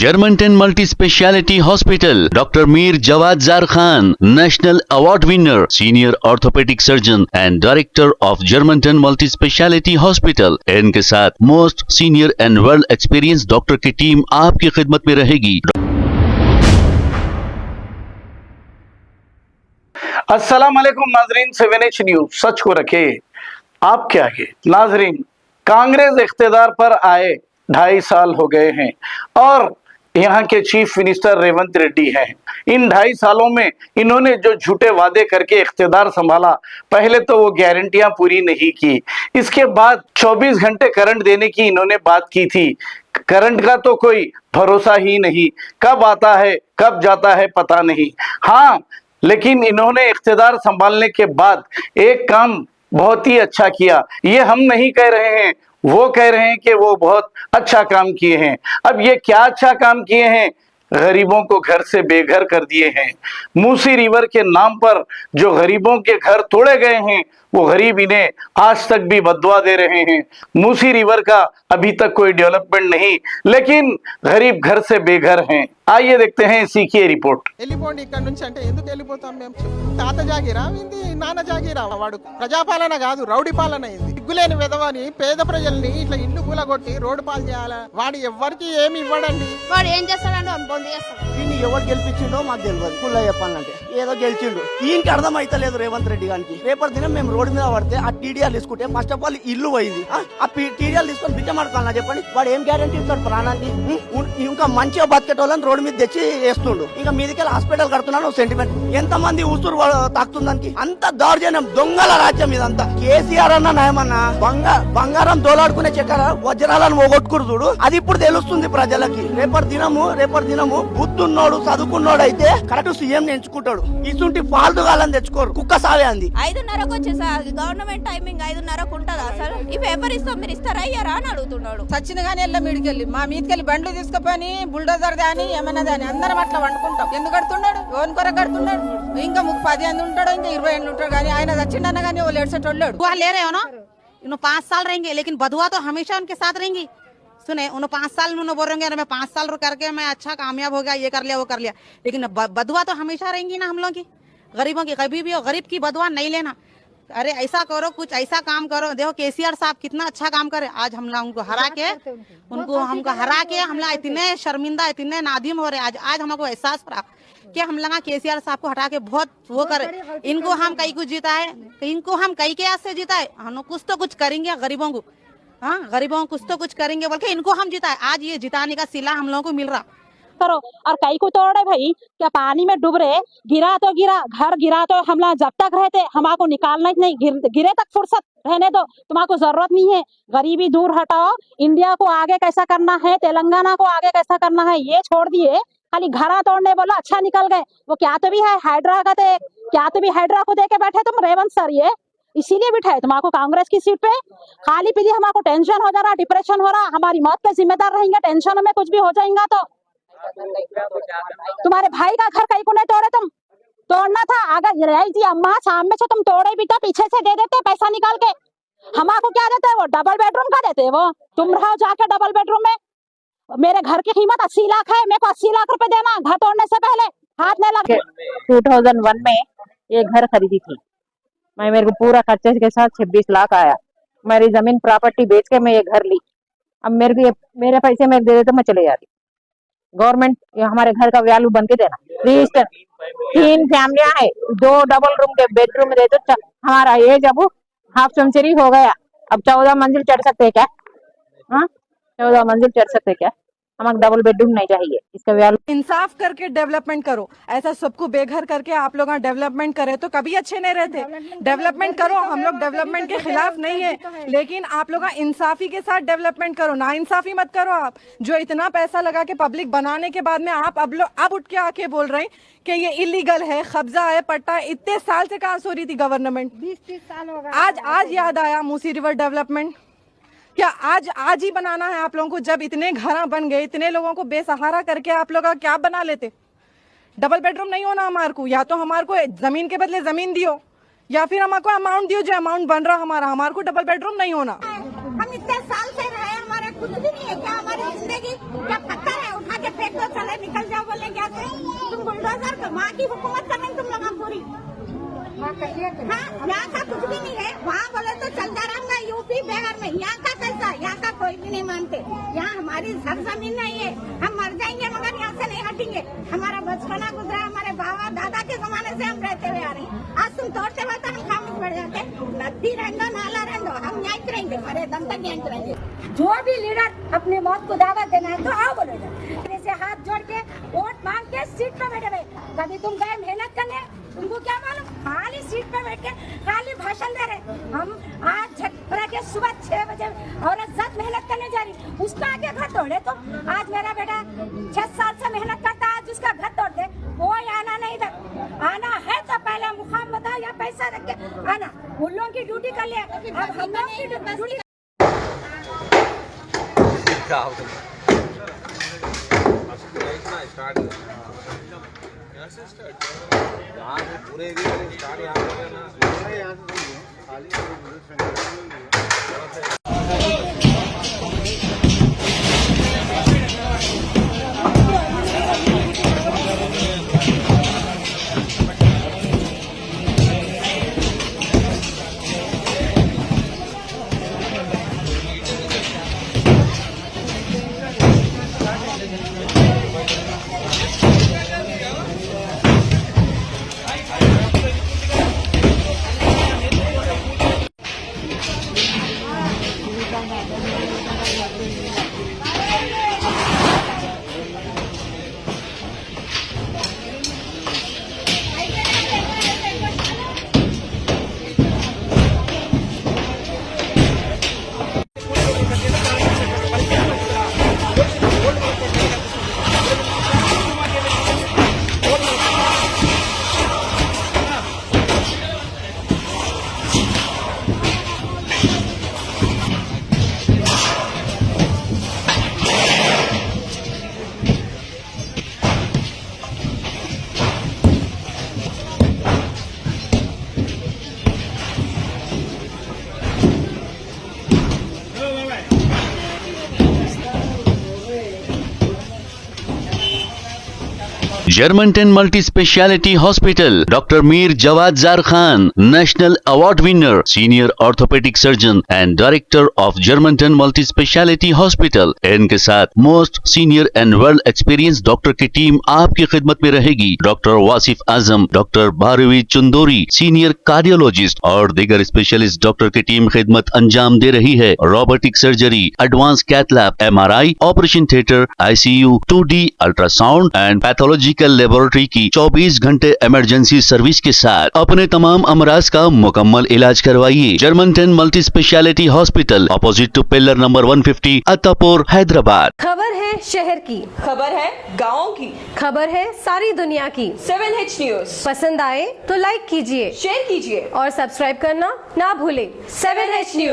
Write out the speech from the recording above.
Germantown Multi Speciality Hospital, Dr. Mir Jawad Zar Khan, National Award winner, Senior Orthopedic Surgeon and Director of Germantown Multi Speciality Hospital. इनके साथ most senior and world experience doctor की team आपकी खिदमत में रहेगी। अस्सलाम वालेकुम नाजरीन, 7H न्यूज सच को रखे आपके आगे। नाजरीन, कांग्रेस इख्तिदार पर आए 2.5 साल हो गए हैं और यहाँ के चीफ मिनिस्टर रेवंत रेड्डी हैं। इन 2.5 सालों में इन्होंने जो झूठे वादे करके इख्तिदार संभाला, पहले तो वो गारंटियां पूरी नहीं की, इसके बाद 24 घंटे करंट देने की इन्होंने बात की थी। करंट का तो कोई भरोसा ही नहीं, कब आता है कब जाता है पता नहीं। हाँ, लेकिन इन्होंने इख्तिदार संभालने के बाद एक काम बहुत ही अच्छा किया। ये हम नहीं कह रहे हैं, वो कह रहे हैं कि वो बहुत अच्छा काम किए हैं। अब ये क्या अच्छा काम किए हैं? गरीबों को घर से बेघर कर दिए हैं। मूसी रिवर के नाम पर जो गरीबों के घर तोड़े गए हैं, वो गरीब इन्हें आज तक भी बददुआ दे रहे हैं। मूसी रिवर का अभी तक कोई डेवलपमेंट नहीं, लेकिन गरीब घर से बेघर हैं। आइए देखते हैं इसी की रिपोर्ट। వెళ్ళిపోండి ఇక్కడ నుంచి అంటే ఎందుకు వెళ్ళిపోతాం మేము? తాత జాగిరా ఏంది, నాన్న జాగిరా? వాడు ప్రజాపాలన కాదు, రౌడీ పాలన అయింది. సిగ్గులేని విధవని పేద ప్రజల్ని ఇట్లా ఇల్లు కూలగొట్టి రోడ్డు పాలు చేయాలా? వాడు ఎవ్వరికి ఏమి ఇవ్వడండి. వాడు ఏం చేస్తాడంటే అని బొంది చేస్తాడు. దీన్ని ఎవరు గెలిపించిండో మాకు తెలియదు. ఫుల్గా చెప్పాలంటే ఏదో గెలిచిండు. ఈయనకి అర్థమైతలేదు రేవంత్ రెడ్డి గారికి. రేపటి దినం మేము రోడ్డు మీద పడితే ఆ టీడీఆర్ తీసుకుంటే ఫస్ట్ ఆఫ్ ఆల్ ఇల్లు పోయింది. ఆ టీడీఆర్ తీసుకొని బిచ్చమాడుకోవాలన్నా చెప్పండి? వాడు ఏం గ్యారంటీ ఇస్తాడు ప్రాణానికి? ఇంకా మంచిగా బతికేటోళ్ళని రోడ్డు మీద తెచ్చి వేస్తుండు. ఇంకా మీదికెళ్ళి హాస్పిటల్ కడుతున్నాను సెంటిమెంట్. ఎంత మంది ఉసురు తాకుతుందానికి? అంత దౌర్జన్యం, దొంగల రాజ్యం ఇదంతా. కేసీఆర్ అన్న నయమన్నా బంగారం దోలాడుకునే చక్కెర వజ్రాలను పోగొట్టుకురు చూడు, అది ఇప్పుడు తెలుస్తుంది ప్రజలకి. రేపటి దినము బుద్ధున్నోడు చదువుకున్నోడు అయితే కరెక్ట్ సీఎం ఎంచుకుంటాడు. ఇసుంటి ఫాల్తు గాలని తెచ్చుకోరు. కుక్క సావే అంది. 5:30కు వచ్చేసా గవర్నమెంట్ టైమింగ్ 5:30కు ఉంటదా? అసలు ఈ పేపర్ ఇస్తాం, మీరు ఇస్తారా అయ్యారా అని అడుగుతున్నాడు. సచ్చిన గానీ వెళ్ళ మీడికెళ్ళి మా మీదకెళ్ళి బండ్లు తీసుకుపోయి బుల్డోజర్ దాని ఏమన్నా దాని అందరం అట్లా వండుకుంటాం. ఎందుకు కడుతున్నాడు? ఓన్ కొరకు కడుతున్నాడు. ఇంకా 10 మంది ఉంటాడు, ఇంకా 20 ఏళ్ళు ఉంటాడు, కానీ ఆయన చచ్చిండన్న కానీ వాళ్ళు ఏడ్చేటోళ్ళాడు. ले रहे हो ना, उन्होंने 5 साल रहेंगे, लेकिन बधुआ तो हमेशा उनके साथ रहेंगी। सुने, उन्होंने 5 साल उन्होंने बोल रहे मैं 5 साल करके मैं अच्छा कामयाब हो गया, ये कर लिया वो कर लिया, लेकिन बधुआ तो हमेशा रहेंगी ना हम लोग की, गरीबों की। कभी भी हो गरीब की बधुआ नहीं लेना। अरे ऐसा करो, कुछ ऐसा काम करो। देखो केसीआर साहब कितना अच्छा काम करे। आज हम लोग उनको हरा के हम लोग इतने शर्मिंदा, इतने नादिम हो रहे। आज हमको एहसास हो रहा कि हम लगा केसीआर साहब को हटा के बहुत वो करे। इनको हम कई कुछ जीता है, इनको हम कई के से जीता है। हम कुछ तो कुछ करेंगे गरीबों को। हाँ, गरीबों को कुछ तो कुछ करेंगे बोल के इनको हम जीता है। आज ये जिताने का सिला हम लोगों को मिल रहा। करो और कई को तोड़े भाई, क्या पानी में डूब रहे? गिरा तो गिरा, घर गिरा तो हम लोग जब तक रहते हमको निकालना ही नहीं, गिरे तक फुर्सत रहने दो, तुम्हारा जरूरत नहीं है। गरीबी दूर हटाओ, इंडिया को आगे कैसा करना है, तेलंगाना को आगे कैसा करना है, ये छोड़ दिए। खाली घरा तोड़ने बोलो अच्छा निकल गए। वो क्या तो भी है हाइड्रा का, क्या तो भी हाइड्रा को देके बैठे तुम रेवंत सर, ये इसीलिए बिठाए तुम्हारा कांग्रेस की सीट पे। खाली पीली हमको टेंशन हो जा रहा, डिप्रेशन हो रहा, हमारी मौत के जिम्मेदार रहेंगे। टेंशन में कुछ भी हो जाएगा तो तुम्हारे भाई का घर कहीं को नहीं तोड़े, तुम तोड़ना था। अगर जी अम्मा सामने से तुम तोड़े भी तो पीछे से दे देते पैसा निकाल के। हमारे क्या देते? वो डबल बेडरूम का देते। वो तुम रहो जाके डबल बेडरूम में। मेरे घर की कीमत 80 लाख है, मेरे को 80 लाख रुपए देना घर तोड़ने से पहले। हाथ नहीं लगे। 2001 में ये घर खरीदी थी मैं, मेरे को पूरा खर्चे के साथ 26 लाख आया। मेरी जमीन प्रॉपर्टी बेच के मैं ये घर ली। अब मेरे पैसे में दे देते मैं चले जाती। गवर्नमेंट हमारे घर का वैल्यू बन के देना। 3 फैमिलियां है, 2 डबल रूम के बेडरूम दे दो। हमारा एज अब हाफ सेंचुरी हो गया, अब 14 मंजिल चढ़ सकते हैं क्या? हाँ, 14 मंजिल चढ़ सकते क्या? हमें डबल बेडरूम नहीं चाहिए, इसका वैल्यू। इंसाफ करके डेवलपमेंट करो। ऐसा सबको बेघर करके आप लोग डेवलपमेंट करे तो कभी अच्छे नहीं रहते। डेवलपमेंट करो, हम लोग डेवलपमेंट के खिलाफ नहीं है, लेकिन आप लोग इंसाफी के साथ डेवलपमेंट करो, ना इंसाफी मत करो। आप जो इतना पैसा लगा के पब्लिक बनाने के बाद में आप अब उठ के आके बोल रहे हैं कि ये इलीगल है, कब्जा है, पट्टा। इतने साल से कहाँ सो रही थी गवर्नमेंट? 20-30 साल हो गए। आज याद आया मूसी रिवर डेवलपमेंट? क्या आज ही बनाना है आप लोगों को? जब इतने घर बन गए, इतने लोगों को बेसहारा करके आप लोग क्या बना लेते? डबल बेडरूम नहीं होना हमारे को, या तो हमारे को जमीन के बदले जमीन दियो, या फिर हमारे को अमाउंट दियो जो अमाउंट बन रहा हमारे को डबल बेडरूम नहीं होना। हम इतने साल से रहे, हमारे कुछ भी नहीं है क्या? हमारी जिंदगी क्या पत्थर है उठा के फेंक 2000 माँ की हुकूमत कर रहे तुम लोग हम पूरी। हाँ, यहाँ का कुछ भी नहीं है। वहाँ बोले तो चलता रहूंगा यूपी बिहार में। यहाँ का कैसा? यहाँ का कोई भी नहीं मानते। यहाँ हमारी सरजमीन नहीं है। हम मर जाएंगे मगर यहाँ से नहीं हटेंगे। हमारा बचपना गुजरा, हमारे बाबा दादा के जमाने से हम रहते हुए आ रहे हैं। आज तुम तोड़ते हुए तो हम खामोश बैठ जाते। नदी रहने दो, नाला रहने दो, हम यहाँ रहेंगे, मरे दम तक यहाँ रहेंगे। जो भी लीडर अपनी मौत को दावत देना है तो आओ बोलो से हाथ जोड़ के वोट मांग के सीट पे बैठे हुए। कभी तुम गए मेहनत करने, तुमको क्या मालूम? खाली सीट पे बैठ के खाली भाषण दे रहे। हम आज झटपड़ा के सुबह 6 बजे औरत जात मेहनत करने जा रही, उसका आगे घर तोड़े। तो आज मेरा बेटा 6 साल से मेहनत करता, आज उसका घर तोड़ दे। कोई आना नहीं इधर। आना है तो पहले मुकाम बताओ या पैसा रख के आना। उन लोगों की ड्यूटी कर लिया, अब हम लोग की ड्यूटी। पूरे एरिया में स्टार्ट यहाँ Germantown Multi Speciality Hospital, Dr. Mir Jawad Zar Khan, National Award winner, Senior Orthopedic Surgeon and Director of Germantown Multi Speciality Hospital. इनके साथ most senior and world experience doctor की team आपकी खिदमत में रहेगी। Doctor Wasif Azam, doctor Bharvi Chandori, senior cardiologist और दीगर specialist doctor की टीम खिदमत अंजाम दे रही है। Robotic surgery, advance cath lab, MRI, operation theatre, ICU, 2D ultrasound and pathological laboratory की 24 घंटे इमरजेंसी सर्विस के साथ अपने तमाम अमराज का मुकम्मल इलाज करवाइए। Germanten multi speciality hospital, opposite to pillar number 150, Attapur, Hyderabad. खबर है शहर की, खबर है गाँव की, खबर है सारी दुनिया की। 7H न्यूज पसंद आए तो लाइक कीजिए, शेयर कीजिए और सब्सक्राइब करना ना भूले। 7H news.